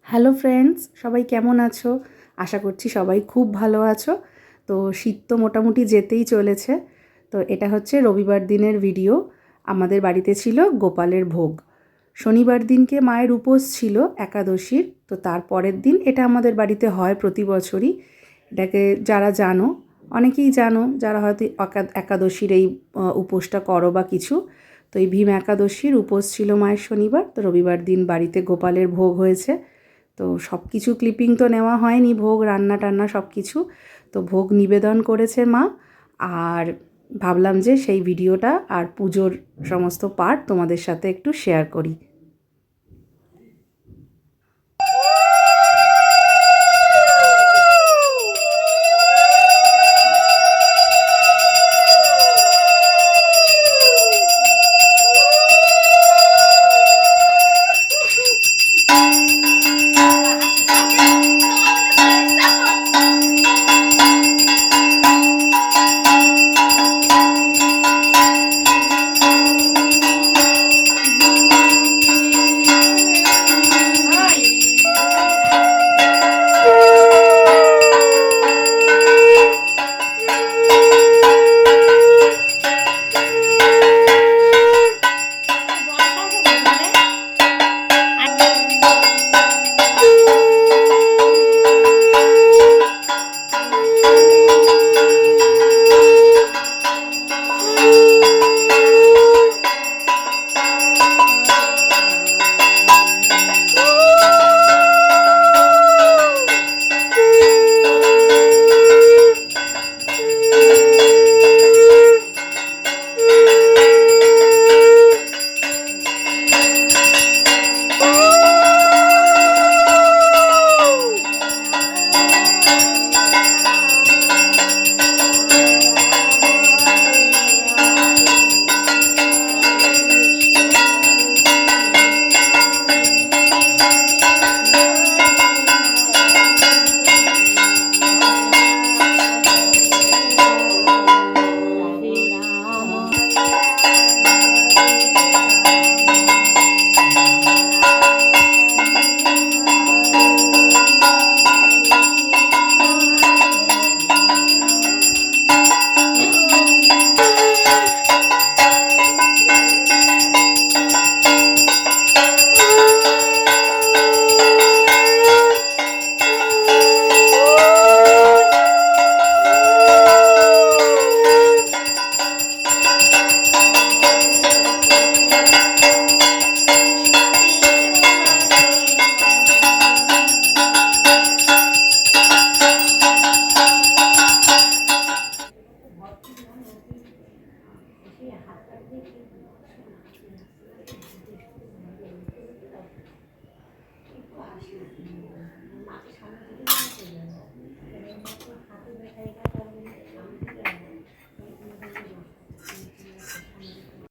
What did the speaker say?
Hello friends, সবাই কেমন আছো? আশা করছি সবাই খুব ভালো আছো। তো শীত তো মোটামুটি যেতেই চলেছে। তো এটা হচ্ছে রবিবার দিনের ভিডিও। আমাদের বাড়িতে ছিল গোপালের ভোগ। শনিবার দিনকে মায়ের উপোস ছিল একাদশীর। তো তার পরের দিন এটা আমাদের বাড়িতে হয় প্রতি বছরই। এটাকে যারা জানো, অনেকেই জানো, যারা হয়তো একাদশীর এই উপোসটা করো বা কিছু। তো এই ভীম একাদশীর উপোস ছিল মায়ের শনিবার। তো রবিবার দিন বাড়িতে গোপালের ভোগ হয়েছে। তো সব কিছু ক্লিপিং তো নেওয়া হয়নি, ভোগ রান্না টান্না সব কিছু। তো ভোগ নিবেদন করেছে মা। আর ভাবলাম যে সেই ভিডিওটা আর পুজোর সমস্ত পার্ট তোমাদের সাথে একটু শেয়ার করি।